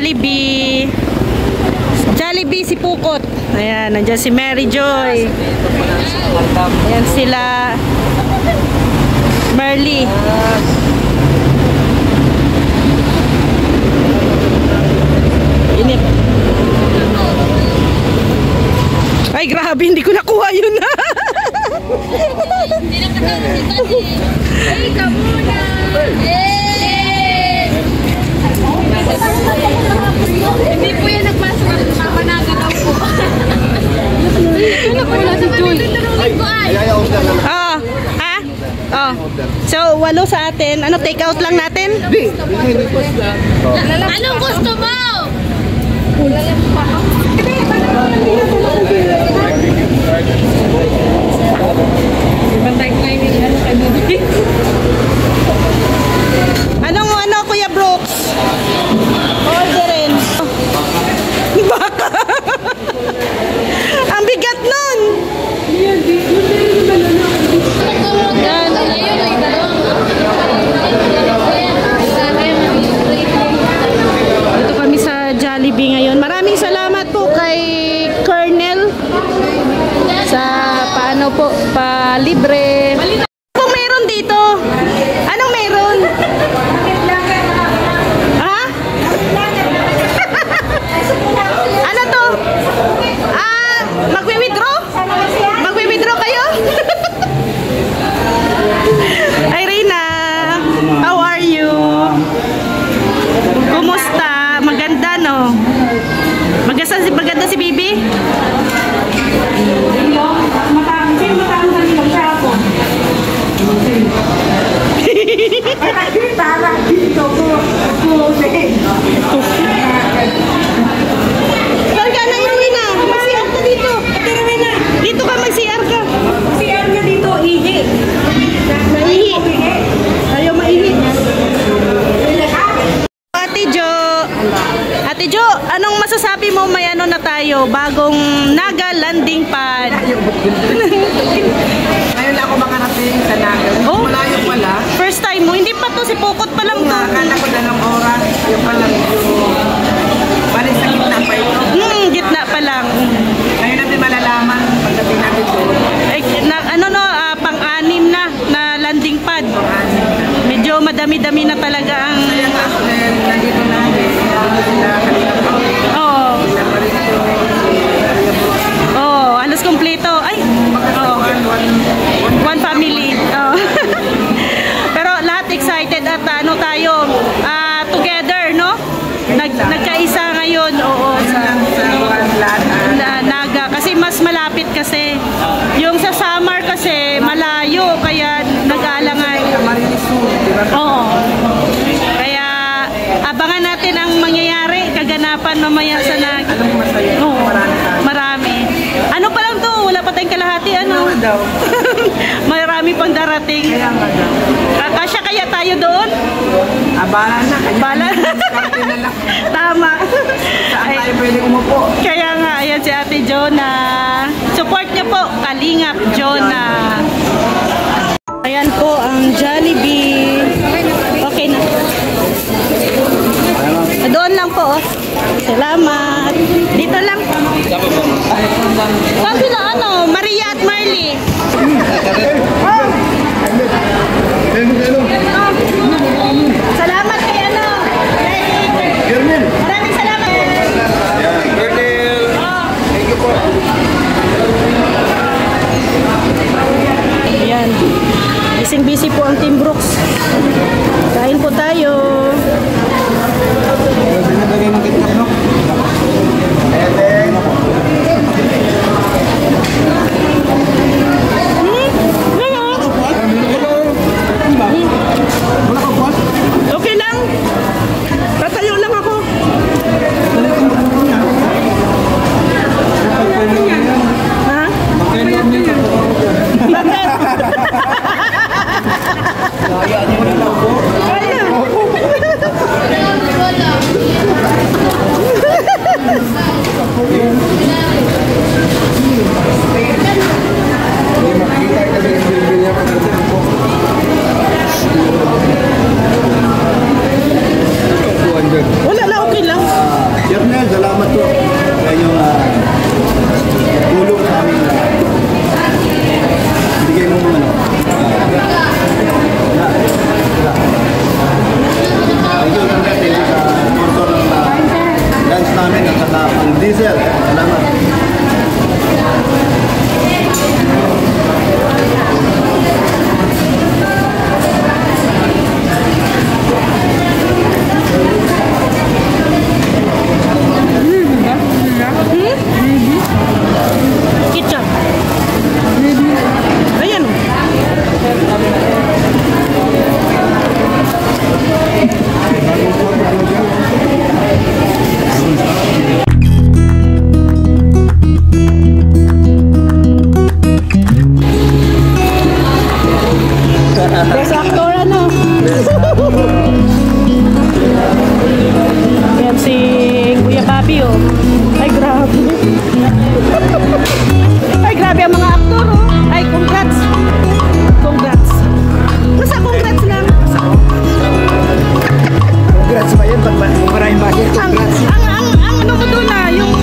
Jollibee. Jollibee si Pukot. Ayan, nandiyan si Mary Joy. Ayan sila Marley. Inip. Ay, grabe, hindi ko nakuha yun na. Hindi na kasama si Tati. Ay, kamuna. Hindi po yan nagpasok. Papanaga daw po. Ano po na si Joy? Oh. So, 8 sa atin. Ano, take out lang natin? Anong gusto mo? Ano, Kuya Brooks? Orderin. Baka. Ang bigat nun. Ito kami sa Jollibee ngayon. Maraming salamat po kay Colonel sa paano po, pa-libre. Ano meron dito? Anong meron? Ha? Ano to? Magwi-withdraw? Magwi-withdraw kayo? Irina, how are you? Kumusta? Maganda, no? Maganda si Bibi? Saan ka na, Irina? Mag-CR ka dito. Dito ka, mag-CR ka. CR niya dito, ihi. Maihi. Ayaw maihi. Ate Jo, anong masasabi mo, may ano na tayo, bagong Naga landing pad? Ngayon lang ako makarating sa Naga. Oh? Malayo pala. First time mo, hindi pa to, si Pukot pa lang to. Akala ko 2 oras. Yung pala bali sa gitna pa ito. Gitna pa lang. Ngayon natin malalaman pagdating natin doon. Ay, pang-anim na landing pad. Medyo madami-dami na talaga ang... Kaya nga ako nandito na sila kanina pa. Oo. Oh, halos kompleto. Ay, one family. Oh. Pero lahat excited at ano tayo, together, no? Nagkaisa ngayon, oo, sa Naga. Kasi mas malapit kasi. Yung sa Samar kasi malayo, kaya nag-aalangan. Oo. Kaya abangan natin ang mangyayari, kaganapan mamaya sa Naga. Oo, marami. Ano pa lang to? Wala pa tayong kalahati, ano? Marami pang darating. Kasya kaya tayo doon? Abala na. Bala. Tama. Saan tayo pwede umupo? Kaya nga, ayan si Ate Jonah. Support niyo po, Kalingap Jonah. Ayan po ang Jollibee. Okay na. Doon lang po. Salamat. Dito lang. Sabi na ano, Maria at Marley. Salamat kay ano. Maraming salamat. Thank you po. Ayan. Busy po ang Team Brooks. Kain po tayo. Wala ka sir. Salamat. Ketchup. Ayan o. Best actor ano? Yan si Kuya Bobby oh. Ay grabe. Ay grabe ang mga aktor oh. Ay congrats. Congrats. Basta congrats lang. Congrats ba yun? Maraming bakit? Congrats. Ang ano mo doon ah, yung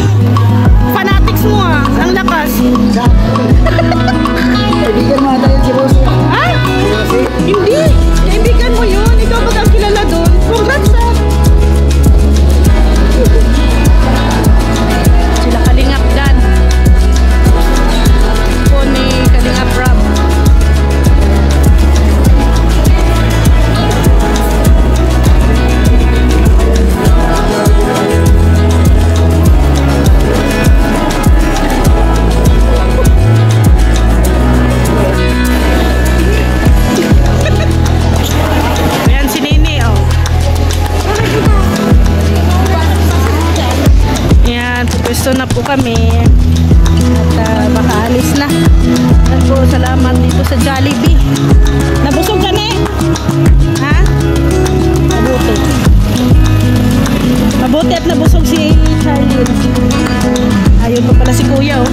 fanatics mo ah, ang lakas. Kaibigan mo ata yun si Rosie. Ah? Hindi. Kaibigan mo yun. Ikaw ba ang kilala doon? Congrats ah. Sila Kalingap Dan. Po ni Kalingap Rob. Ayan si Nini oh. Ayan, pupwesto na po kami. At makaalis na. At po, salamat dito sa Jollibee. Nabusog ka na eh? Ha? Mabuti. Mabuti at nabusog si Charlie. Ayun pa pala si Kuya oh.